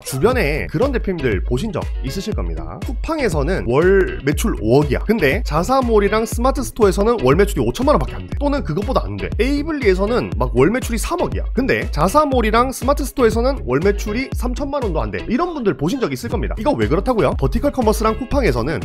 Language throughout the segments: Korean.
주변에 그런 대표님들 보신 적 있으실 겁니다. 쿠팡에서는 월 매출 5억이야. 근데 자사몰이랑 스마트 스토어에서는 월 매출이 5천만 원밖에 안 돼. 또는 그것보다 안 돼. 에이블리에서는 막 월 매출이 3억이야. 근데 자사몰이랑 스마트 스토어에서는 월 매출이 3천만 원도 안 돼. 이런 분들 보신 적 있을 겁니다. 이거 왜 그렇다고요? 버티컬 커머스랑 쿠팡에서는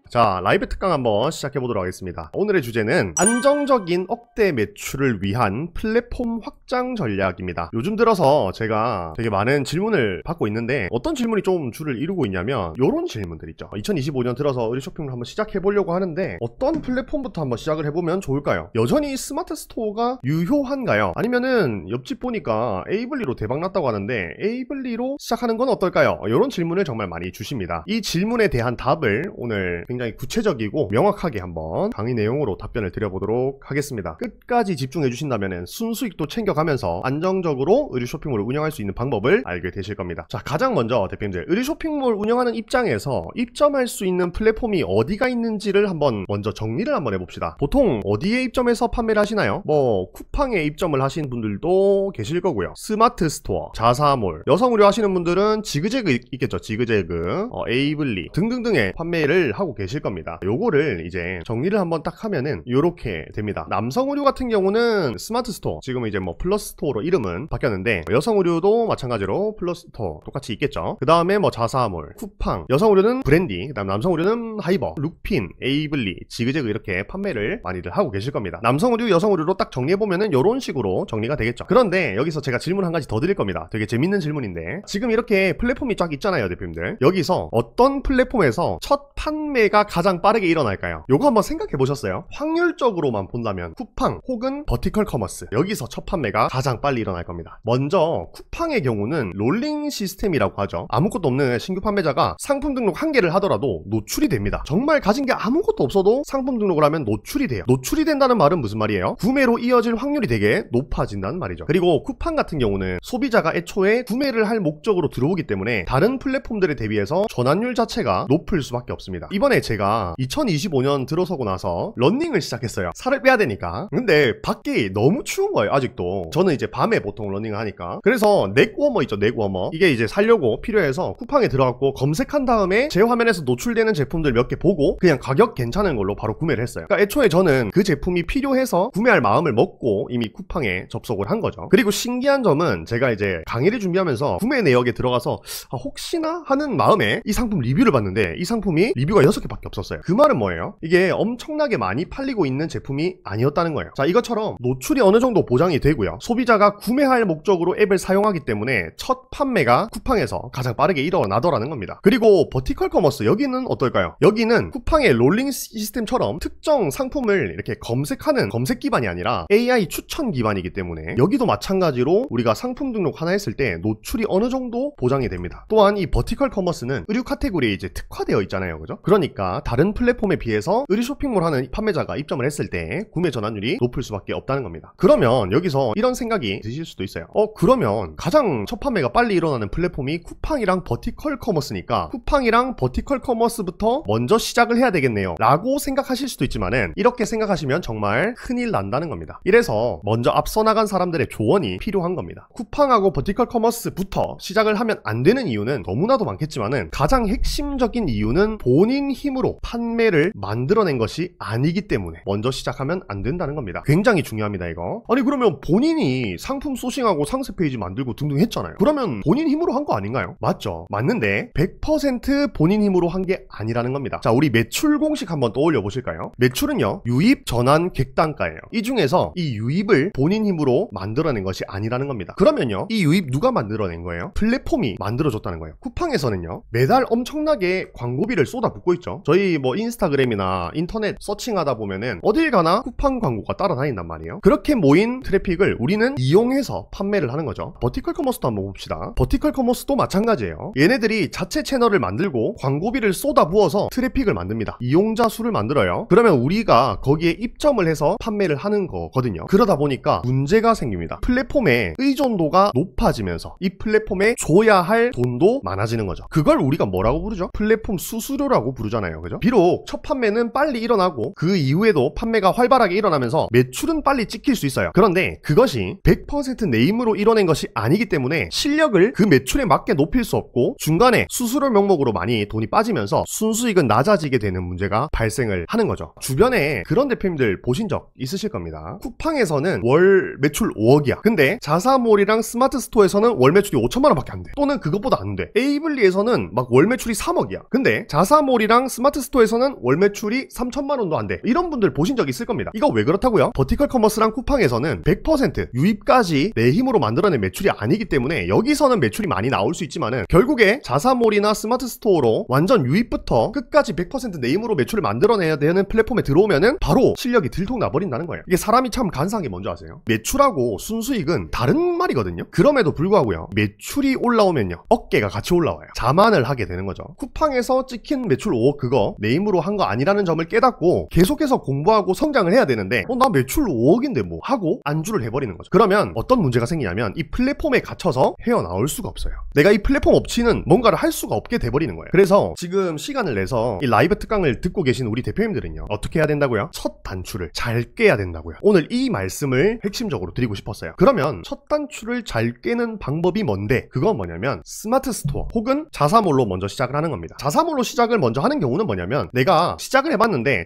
자, 라이브 특강 한번 시작해보도록 하겠습니다. 오늘의 주제는 안정적인 억대 매출을 위한 플랫폼 확장 전략입니다. 요즘 들어서 제가 되게 많은 질문을 받고 있는데 어떤 질문이 좀 줄을 이루고 있냐면 요런 질문들 있죠. 2025년 들어서 의류 쇼핑을 한번 시작해보려고 하는데 어떤 플랫폼부터 한번 시작을 해보면 좋을까요? 여전히 스마트 스토어가 유효한가요? 아니면은 옆집 보니까 에이블리로 대박났다고 하는데 에이블리로 시작하는 건 어떨까요? 이런 질문을 정말 많이 주십니다. 이 질문에 대한 답을 오늘 굉장히 구체적이고 명확하게 한번 강의 내용으로 답변을 드려보도록 하겠습니다. 끝까지 집중해 주신다면 순수익도 챙겨가면서 안정적으로 의류 쇼핑몰을 운영할 수 있는 방법을 알게 되실 겁니다. 자, 가장 먼저 대표님들 의류 쇼핑몰 운영하는 입장에서 입점할 수 있는 플랫폼이 어디가 있는지를 한번 먼저 정리를 한번 해봅시다. 보통 어디에 입점해서 판매를 하시나요? 뭐 쿠팡에 입점을 하신 분들도 계실 거고요. 스마트 스토어, 자사몰, 여성 의류 하시는 분들은 지그재그 있겠죠. 지그재그, 에이블리 등등등의 판매를 하고 계실 겁니다. 요거를 이제 정리를 한번 딱 하면은 요렇게 됩니다. 남성 의류 같은 경우는 스마트 스토어, 지금은 이제 뭐 플러스 스토어로 이름은 바뀌었는데 여성 의류도 마찬가지로 플러스 스토어 똑같이 있겠죠. 그 다음에 뭐 자사몰, 쿠팡, 여성 의류는 브랜디, 그 다음 남성 의류는 하이버, 룩핀, 에이블리, 지그재그 이렇게 판매를 많이들 하고 계실 겁니다. 남성 의류, 여성 의류로 딱 정리해보면은 요런 식으로 정리가 되겠죠. 그런데 여기서 제가 질문 한 가지 더 드릴 겁니다. 되게 재밌는 질문인데 지금 이렇게 플랫폼이 쫙 있잖아요, 대표님들. 여기서 어떤 플랫폼에서 첫 판매가 가장 빠르게 일어날까요? 요거 한번 생각해 보셨어요? 확률적으로만 본다면 쿠팡 혹은 버티컬 커머스, 여기서 첫 판매가 가장 빨리 일어날 겁니다. 먼저 쿠팡의 경우는 롤링 시스템이라고 하죠. 아무것도 없는 신규 판매자가 상품 등록 한 개를 하더라도 노출이 됩니다. 정말 가진 게 아무것도 없어도 상품 등록을 하면 노출이 돼요. 노출이 된다는 말은 무슨 말이에요? 구매로 이어질 확률이 되게 높아진다는 말이죠. 그리고 쿠팡 같은 경우는 소비자가 애초에 구매를 할 목적으로 들어오기 때문에 다른 플랫폼들에 대비해서 전환율 자체가 높을 수밖에 없습니다. 이번에 제가 2025년 들어서고 나서 러닝을 시작했어요. 살을 빼야 되니까. 근데 밖이 너무 추운 거예요, 아직도. 저는 이제 밤에 보통 러닝을 하니까. 그래서 넥워머 있죠, 넥워머. 이게 이제 사려고 필요해서 쿠팡에 들어갔고 검색한 다음에 제 화면에서 노출되는 제품들 몇 개 보고 그냥 가격 괜찮은 걸로 바로 구매를 했어요. 그러니까 애초에 저는 그 제품이 필요해서 구매할 마음을 먹고 이미 쿠팡에 접속을 한 거죠. 그리고 신기한 점은 제가 이제 강의를 준비하면서 구매 내역에 들어가서 혹시나 하는 마음에 이 상품 리뷰를 봤는데 이 상품이 리뷰가 6개밖에 없었어요. 그 말은 뭐예요? 이게 엄청나게 많이 팔리고 있는 제품이 아니었다는 거예요. 자, 이것처럼 노출이 어느 정도 보장이 되고요. 소비자가 구매할 목적으로 앱을 사용하기 때문에 첫 판매가 쿠팡에서 가장 빠르게 일어나더라는 겁니다. 그리고 버티컬 커머스, 여기는 어떨까요? 여기는 쿠팡의 롤링 시스템처럼 특정 상품을 이렇게 검색하는 검색 기반이 아니라 AI 추천 기반이기 때문에 여기도 마찬가지로 우리가 상품 등록 하나 했을 때 노출이 어느 정도 보장이 됩니다. 또한 이 버티컬 커머스는 의류 카테고리에 이제 특화되어 있잖아요, 그죠? 그러니까 다른 플랫폼에 비해서 의류 쇼핑몰 하는 판매자가 입점을 했을 때 구매 전환율이 높을 수밖에 없다는 겁니다. 그러면 여기서 이런 생각이 드실 수도 있어요. 그러면 가장 첫 판매가 빨리 일어나는 플랫폼이 쿠팡이랑 버티컬 커머스니까 쿠팡이랑 버티컬 커머스부터 먼저 시작을 해야 되겠네요 라고 생각하실 수도 있지만은 이렇게 생각하시면 정말 큰일 난다는 겁니다. 이래서 먼저 앞서 나간 사람들의 조언이 필요한 겁니다. 쿠팡하고 버티컬 커머스부터 시작을 하면 안 되는 이유는 너무나도 많겠지만은 가장 핵심적인 이유는 본인 힘으로 판매를 만들어낸 것이 아니기 때문에 먼저 시작하면 안 된다는 겁니다. 굉장히 중요합니다, 이거. 아니 그러면 본인이 상품 소싱하고 상세 페이지 만들고 등등 했잖아요. 그러면 본인 힘으로 한 거 아닌가요? 맞죠? 맞는데 100% 본인 힘으로 한 게 아니라는 겁니다. 자, 우리 매출 공식 한번 떠올려 보실까요? 매출은요, 유입, 전환, 객단가예요. 이 중에서 이 유입을 본인 힘으로 만들어낸 것이 아니라는 겁니다. 그러면요, 이 유입 누가 만들어낸 거예요? 플랫폼이 만들어줬다는 거예요. 쿠팡에서는요, 매달 엄청나게 광고비를 쏟아붓고 있죠. 저희 뭐 인스타그램이나 인터넷 서칭하다 보면은 어딜 가나 쿠팡 광고가 따라다닌단 말이에요. 그렇게 모인 트래픽을 우리는 이용해서 판매를 하는 거죠. 버티컬 커머스도 한번 봅시다. 버티컬 커머스도 마찬가지예요. 얘네들이 자체 채널을 만들고 광고비를 쏟아부어서 트래픽을 만듭니다. 이용자 수를 만들어요. 그러면 우리가 거기에 입점을 해서 판매를 하는 거거든요. 그러다 보니까 문제가 생깁니다. 플랫폼의 의존도가 높아지면서 이 플랫폼에 줘야 할 돈도 많아지는 거죠. 그걸 우리가 뭐라고 부르죠? 플랫폼 수수료라고 부르잖아요. 아니잖아요. 그죠? 비록 첫 판매는 빨리 일어나고 그 이후에도 판매가 활발하게 일어나면서 매출은 빨리 찍힐 수 있어요. 그런데 그것이 100% 내 힘으로 이뤄낸 것이 아니기 때문에 실력을 그 매출에 맞게 높일 수 없고 중간에 수수료 명목으로 많이 돈이 빠지면서 순수익은 낮아지게 되는 문제가 발생을 하는 거죠. 주변에 그런 대표님들 보신 적 있으실 겁니다. 쿠팡에서는 월 매출 5억이야. 근데 자사몰이랑 스마트 스토어에서는 월 매출이 5천만 원밖에 안 돼. 또는 그것보다 안 돼. 에이블리에서는 막 월 매출이 3억이야. 근데 자사몰이랑 스마트 스토어에서는 월 매출이 3천만 원도 안 돼. 이런 분들 보신 적 있을 겁니다. 이거 왜 그렇다고요? 버티컬 커머스랑 쿠팡에서는 100% 유입까지 내 힘으로 만들어낸 매출이 아니기 때문에 여기서는 매출이 많이 나올 수 있지만은 결국에 자사몰이나 스마트 스토어로 완전 유입부터 끝까지 100% 내 힘으로 매출을 만들어내야 되는 플랫폼에 들어오면은 바로 실력이 들통나버린다는 거예요. 이게 사람이 참 간사한 게 뭔지 아세요? 매출하고 순수익은 다른 말이거든요. 그럼에도 불구하고요, 매출이 올라오면요 어깨가 같이 올라와요. 자만을 하게 되는 거죠. 쿠팡에서 찍힌 매출 5억 그거 내 힘으로 한 거 아니라는 점을 깨닫고 계속해서 공부하고 성장을 해야 되는데 나 매출 5억인데 뭐 하고 안주를 해버리는 거죠. 그러면 어떤 문제가 생기냐면 이 플랫폼에 갇혀서 헤어나올 수가 없어요. 내가 이 플랫폼 없이는 뭔가를 할 수가 없게 돼버리는 거예요. 그래서 지금 시간을 내서 이 라이브 특강을 듣고 계신 우리 대표님들은요 어떻게 해야 된다고요? 첫 단추를 잘 깨야 된다고요. 오늘 이 말씀을 핵심적으로 드리고 싶었어요. 그러면 첫 단추를 잘 깨는 방법이 뭔데? 그건 뭐냐면 스마트 스토어 혹은 자사몰로 먼저 시작을 하는 겁니다. 자사몰로 시작을 먼저 하는 경우는 뭐냐면 내가 시작을 해봤는데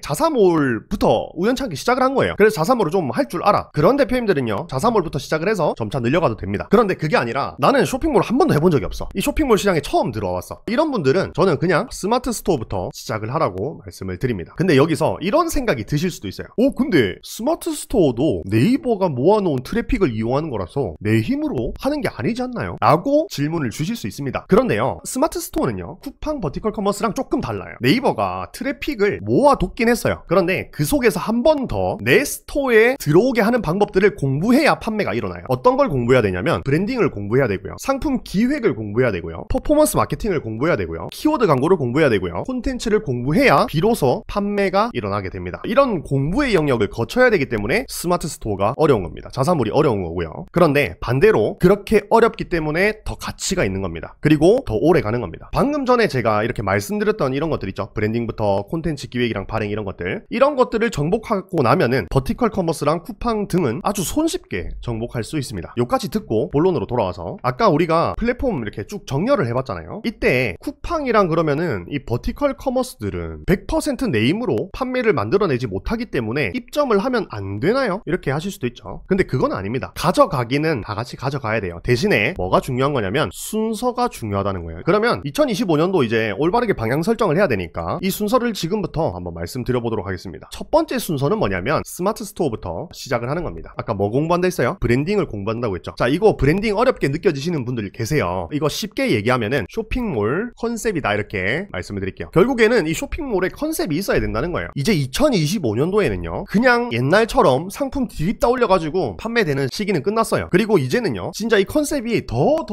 자사몰부터 우연찮게 시작을 한 거예요. 그래서 자사몰을 좀 할 줄 알아. 그런 대표님들은요 자사몰부터 시작을 해서 점차 늘려가도 됩니다. 그런데 그게 아니라 나는 쇼핑몰을 한 번도 해본 적이 없어. 이 쇼핑몰 시장에 처음 들어왔어. 이런 분들은 저는 그냥 스마트 스토어부터 시작을 하라고 말씀을 드립니다. 근데 여기서 이런 생각이 드실 수도 있어요. 근데 스마트 스토어도 네이버가 모아놓은 트래픽을 이용하는 거라서 내 힘으로 하는 게 아니지 않나요? 라고 질문을 주실 수 있습니다. 그런데요 스마트 스토어는요 쿠팡 버티컬 커머스랑 조금 달라요. 네이버가 트래픽을 모아뒀긴 했어요. 그런데 그 속에서 한 번 더 내 스토어에 들어오게 하는 방법들을 공부해야 판매가 일어나요. 어떤 걸 공부해야 되냐면 브랜딩을 공부해야 되고요, 상품 기획을 공부해야 되고요, 퍼포먼스 마케팅을 공부해야 되고요, 키워드 광고를 공부해야 되고요, 콘텐츠를 공부해야 비로소 판매가 일어나게 됩니다. 이런 공부의 영역을 거쳐야 되기 때문에 스마트 스토어가 어려운 겁니다. 자사몰이 어려운 거고요. 그런데 반대로 그렇게 어렵기 때문에 더 가치가 있는 겁니다. 그리고 더 오래 가는 겁니다. 방금 전에 제가 이렇게 말씀드렸던 이런 것들 있죠. 브랜딩부터 콘텐츠 기획이랑 발행 이런 것들을 정복하고 나면은 버티컬 커머스랑 쿠팡 등은 아주 손쉽게 정복할 수 있습니다. 요까지 듣고 본론으로 돌아와서 아까 우리가 플랫폼 이렇게 쭉 정렬을 해봤잖아요. 이때 쿠팡이랑 그러면은 이 버티컬 커머스들은 100% 내 힘으로 판매를 만들어내지 못하기 때문에 입점을 하면 안 되나요? 이렇게 하실 수도 있죠. 근데 그건 아닙니다. 가져가기는 다 같이 가져가야 돼요. 대신에 뭐가 중요한 거냐면 순서가 중요하다는 거예요. 그러면 2025년도 이제 올바르게 방향 설정을 해야 되니까 이 순서를 지금부터 한번 말씀드려보도록 하겠습니다. 첫 번째 순서는 뭐냐면 스마트 스토어부터 시작을 하는 겁니다. 아까 뭐 공부한다 했어요? 브랜딩을 공부한다고 했죠. 자, 이거 브랜딩 어렵게 느껴지시는 분들 계세요. 이거 쉽게 얘기하면은 쇼핑몰 컨셉이다 이렇게 말씀을 드릴게요. 결국에는 이 쇼핑몰에 컨셉이 있어야 된다는 거예요. 이제 2025년도에는요 그냥 옛날처럼 상품 드립다 올려가지고 판매되는 시기는 끝났어요. 그리고 이제는요 진짜 이 컨셉이 더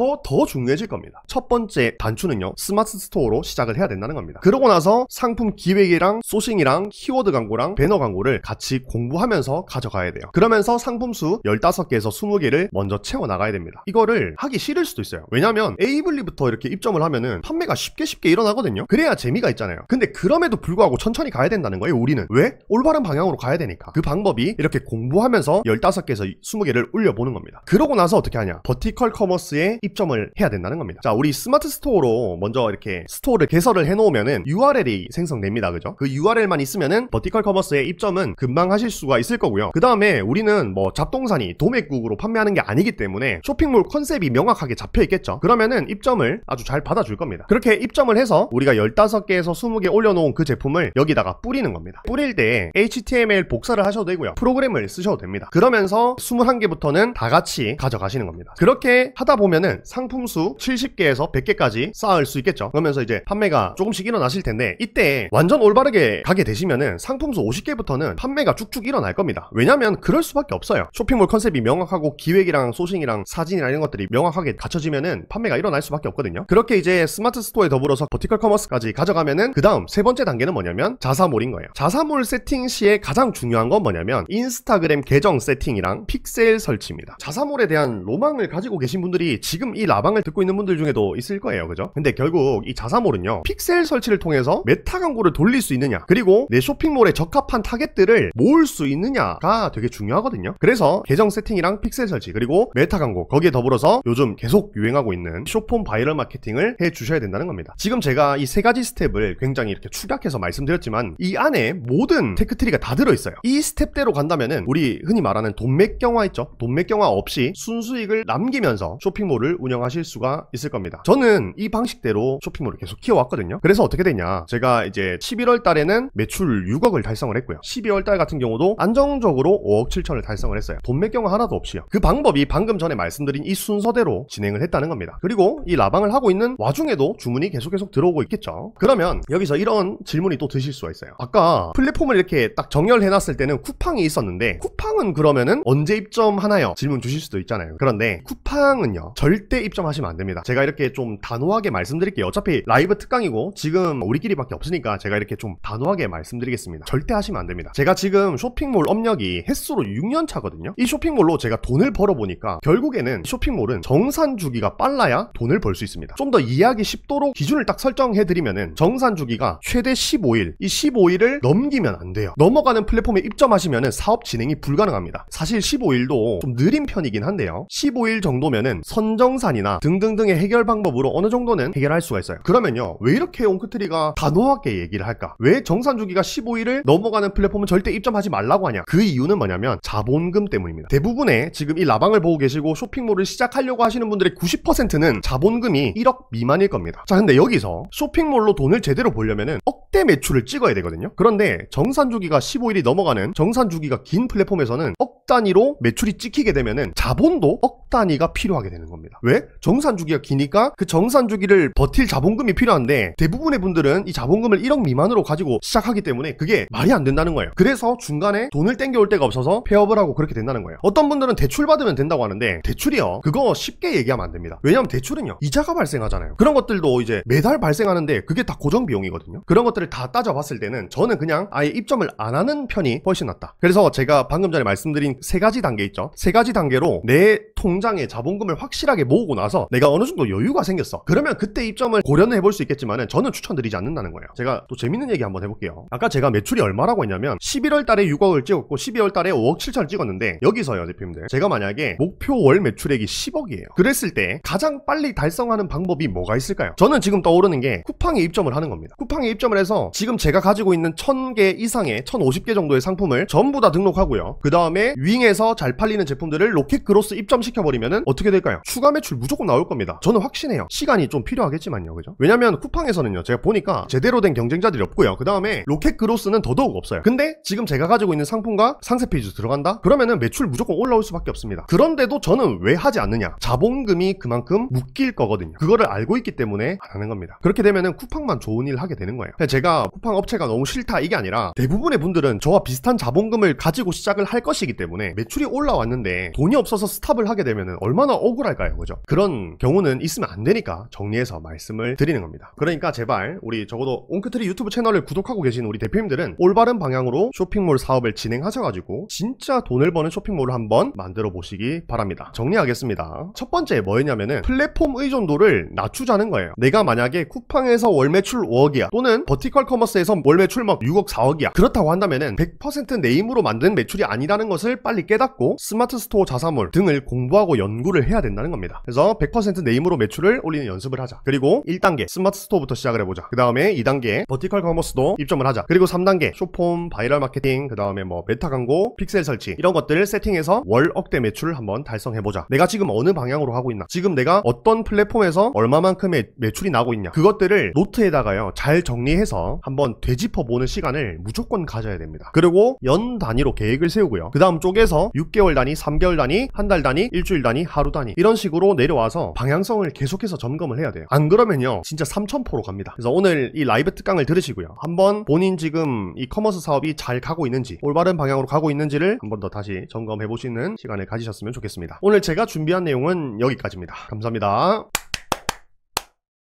중요해질 겁니다. 첫 번째 단추는요 스마트 스토어로 시작을 해야 된다는 겁니다. 그러고 나서 상품 기획이랑 소싱이랑 키워드 광고랑 배너 광고를 같이 공부하면서 가져가야 돼요. 그러면서 상품 수 15개에서 20개를 먼저 채워나가야 됩니다. 이거를 하기 싫을 수도 있어요. 왜냐면 에이블리부터 이렇게 입점을 하면은 판매가 쉽게 일어나거든요. 그래야 재미가 있잖아요. 근데 그럼에도 불구하고 천천히 가야 된다는 거예요. 우리는 왜? 올바른 방향으로 가야 되니까. 그 방법이 이렇게 공부하면서 15개에서 20개를 올려보는 겁니다. 그러고 나서 어떻게 하냐? 버티컬 커머스에 입점을 해야 된다는 겁니다. 자, 우리 스마트 스토어로 먼저 이렇게 스토어를 개설을 해놓으면은 URL이 생성됩니다. 그죠? 그 URL만 있으면은 버티컬 커머스에 입점은 금방 하실 수가 있을 거고요. 그 다음에 우리는 뭐 잡동사니 도매국으로 판매하는 게 아니기 때문에 쇼핑몰 컨셉이 명확하게 잡혀 있겠죠. 그러면은 입점을 아주 잘 받아줄 겁니다. 그렇게 입점을 해서 우리가 15개에서 20개 올려놓은 그 제품을 여기다가 뿌리는 겁니다. 뿌릴 때 HTML 복사를 하셔도 되고요, 프로그램을 쓰셔도 됩니다. 그러면서 21개부터는 다 같이 가져가시는 겁니다. 그렇게 하다 보면은 상품 수 70개에서 100개까지 쌓을 수 있겠죠. 그러면서 이제 판매가 조금씩 일어나실 텐데 이때 완전 올바르게 가게 되시면은 상품 수 50개부터는 판매가 쭉쭉 일어날 겁니다. 왜냐면 그럴 수밖에 없어요. 쇼핑몰 컨셉이 명확하고 기획이랑 소싱이랑 사진이랑 이런 것들이 명확하게 갖춰지면은 판매가 일어날 수밖에 없거든요. 그렇게 이제 스마트 스토어에 더불어서 버티컬 커머스까지 가져가면은 그 다음 세 번째 단계는 뭐냐면 자사몰인 거예요. 자사몰 세팅 시에 가장 중요한 건 뭐냐면 인스타그램 계정 세팅이랑 픽셀 설치입니다. 자사몰에 대한 로망을 가지고 계신 분들이 지금 이 라방을 듣고 있는 분들 중에도 있을 거예요. 그죠? 근데 결국 이 자사몰은요 픽셀 설치를 통해서 그래서 메타 광고를 돌릴 수 있느냐, 그리고 내 쇼핑몰에 적합한 타겟들을 모을 수 있느냐가 되게 중요하거든요. 그래서 계정 세팅이랑 픽셀 설치, 그리고 메타 광고, 거기에 더불어서 요즘 계속 유행하고 있는 숏폼 바이럴 마케팅을 해 주셔야 된다는 겁니다. 지금 제가 이 세 가지 스텝을 굉장히 이렇게 축약해서 말씀드렸지만 이 안에 모든 테크트리가 다 들어있어요. 이 스텝대로 간다면은 우리 흔히 말하는 돈맥경화 있죠? 돈맥경화 없이 순수익을 남기면서 쇼핑몰을 운영하실 수가 있을 겁니다. 저는 이 방식대로 쇼핑몰을 계속 키워왔거든요. 그래서 어떻게 되냐, 제가 이제 11월 달에는 매출 6억을 달성을 했고요. 12월 달 같은 경우도 안정적으로 5억 7천을 달성을 했어요. 돈맥경화 하나도 없이요. 그 방법이 방금 전에 말씀드린 이 순서대로 진행을 했다는 겁니다. 그리고 이 라방을 하고 있는 와중에도 주문이 계속 들어오고 있겠죠. 그러면 여기서 이런 질문이 또 드실 수가 있어요. 아까 플랫폼을 이렇게 딱 정렬해놨을 때는 쿠팡이 있었는데 쿠팡은 그러면은 언제 입점하나요? 질문 주실 수도 있잖아요. 그런데 쿠팡은요, 절대 입점하시면 안 됩니다. 제가 이렇게 좀 단호하게 말씀드릴게요. 어차피 라이브 특강이고 지금 우리끼리밖에 없으니까 제가 이렇게 좀 단호하게 말씀드리겠습니다. 절대 하시면 안 됩니다. 제가 지금 쇼핑몰 업력이 횟수로 6년 차거든요. 이 쇼핑몰로 제가 돈을 벌어보니까 결국에는 쇼핑몰은 정산 주기가 빨라야 돈을 벌 수 있습니다. 좀 더 이해하기 쉽도록 기준을 딱 설정해드리면은 정산 주기가 최대 15일, 이 15일을 넘기면 안 돼요. 넘어가는 플랫폼에 입점하시면은 사업 진행이 불가능합니다. 사실 15일도 좀 느린 편이긴 한데요, 15일 정도면은 선정산이나 등등등의 해결 방법으로 어느 정도는 해결할 수가 있어요. 그러면요, 왜 이렇게 옹크트리가 단호하게 얘기를 할까? 왜 정산 주기가 15일을 넘어가는 플랫폼은 절대 입점하지 말라고 하냐? 그 이유는 뭐냐면 자본금 때문입니다. 대부분의 지금 이 라방을 보고 계시고 쇼핑몰을 시작하려고 하시는 분들의 90%는 자본금이 1억 미만일 겁니다. 자, 근데 여기서 쇼핑몰로 돈을 제대로 벌려면은 억대 매출을 찍어야 되거든요. 그런데 정산 주기가 15일이 넘어가는 정산 주기가 긴 플랫폼에서는 억 단위로 매출이 찍히게 되면은 자본도 억 단위가 필요하게 되는 겁니다. 왜? 정산 주기가 기니까 그 정산 주기를 버틸 자본금이 필요한데 대부분의 분들은 이 자본금을 1억 미만으로 가지고 시작하기 때문에 그게 말이 안 된다는 거예요. 그래서 중간에 돈을 땡겨올 데가 없어서 폐업을 하고 그렇게 된다는 거예요. 어떤 분들은 대출 받으면 된다고 하는데 대출이요, 그거 쉽게 얘기하면 안 됩니다. 왜냐면 대출은요, 이자가 발생하잖아요. 그런 것들도 이제 매달 발생하는데 그게 다 고정 비용이거든요. 그런 것들을 다 따져봤을 때는 저는 그냥 아예 입점을 안 하는 편이 훨씬 낫다. 그래서 제가 방금 전에 말씀드린 세 가지 단계 있죠. 세 가지 단계로 내 통장에 자본금을 확실하게 모으고 나서 내가 어느 정도 여유가 생겼어. 그러면 그때 입점을 고려는 해볼 수 있겠지만은 저는 추천드리지 않는다는 거예요. 제가 또 재밌는 얘기 한번 해볼게요. 아까 제가 매출이 얼마라고 했냐면 11월 달에 6억을 찍었고 12월 달에 5억 7천을 찍었는데 여기서요, 대표님들, 제가 만약에 목표 월 매출액이 10억이에요. 그랬을 때 가장 빨리 달성하는 방법이 뭐가 있을까요? 저는 지금 떠오르는 게 쿠팡에 입점을 하는 겁니다. 쿠팡에 입점을 해서 지금 제가 가지고 있는 1000개 이상의 1050개 정도의 상품을 전부 다 등록하고요. 그 다음에 윙에서 잘 팔리는 제품들을 로켓그로스 입점시켜버리면은 어떻게 될까요? 추가 매출 무조건 나올 겁니다. 저는 확신해요. 시간이 좀 필요하겠지만요, 그죠? 왜냐면 쿠팡에서는요, 제가 보니까 제대로 된 경쟁자들이 없고요. 그 다음에 로켓그로스는 더더욱 없어요. 근데 지금 제가 가지고 있는 상품과 상세 페이지 들어간다? 그러면은 매출 무조건 올라올 수밖에 없습니다. 그런데도 저는 왜 하지 않느냐? 자본금이 그만큼 묶일 거거든요. 그거를 알고 있기 때문에 안 하는 겁니다. 그렇게 되면은 쿠팡만 좋은 일 하게 되는 거예요. 제가 쿠팡 업체가 너무 싫다 이게 아니라 대부분의 분들은 저와 비슷한 자본금을 가지고 시작을 할 것이기 때문에 매출이 올라왔는데 돈이 없어서 스탑을 하게 되면은 얼마나 억울할까요, 그죠? 그런 경우는 있으면 안 되니까 정리해서 말씀을 드리는 겁니다. 그러니까 제발 우리 적어도 옹크트리 유튜브 채널을 구독하고 계신 우리 대표님들은 올바른 방향으로 쇼핑몰 사업을 진행하셔가지고 진짜 돈을 버는 쇼핑몰을 한번 만들어 보시기 바랍니다. 정리하겠습니다. 첫 번째 뭐였냐면은 플랫폼 의존도를 낮추자는 거예요. 내가 만약에 쿠팡에서 월 매출 5억이야 또는 버티컬 커머스에서 월 매출 막 6억 4억이야 그렇다고 한다면은 100% 내 힘으로 만든 매출이 아니라는 것을 빨리 깨닫고 스마트 스토어 자사몰 등을 공부하고 연구를 해야 된다는 겁니다. 그래서 100% 내 힘으로 매출을 올리는 연습을 하자. 그리고 1단계 스마트 스토어부터 시작을 해보자. 그 다음에 2단계 버티컬 커머스도 입점을 하자. 그리고 3단계 숏폼 바이럴 마케팅, 그 다음에 뭐 메타 광고, 픽셀 설치 이런 것들을 세팅해서 월 억대 매출을 한번 달성해보자. 내가 지금 어느 방향으로 하고 있나, 지금 내가 어떤 플랫폼에서 얼마만큼의 매출이 나고 있냐, 그것들을 노트에다가요 잘 정리해서 한번 되짚어보는 시간을 무조건 가져야 됩니다. 그리고 연 단위로 계획을 세우고요. 그 다음 쪽에서 6개월 단위, 3개월 단위, 한 달 단위, 일주일 단위, 하루 단위 이런 식으로 내려와서 방향성을 계속해서 점검을 해야 돼요. 안 그러면요 진짜 3000%로 갑니다. 그래서 오늘 이 라이브 특강을 들으시고요, 한번 본인 지금 이 커머스 사업이 잘 가고 있는지, 올바른 방향으로 가고 있는지를 한번 더 다시 점검해 보시는 시간을 가지셨으면 좋겠습니다. 오늘 제가 준비한 내용은 여기까지입니다. 감사합니다.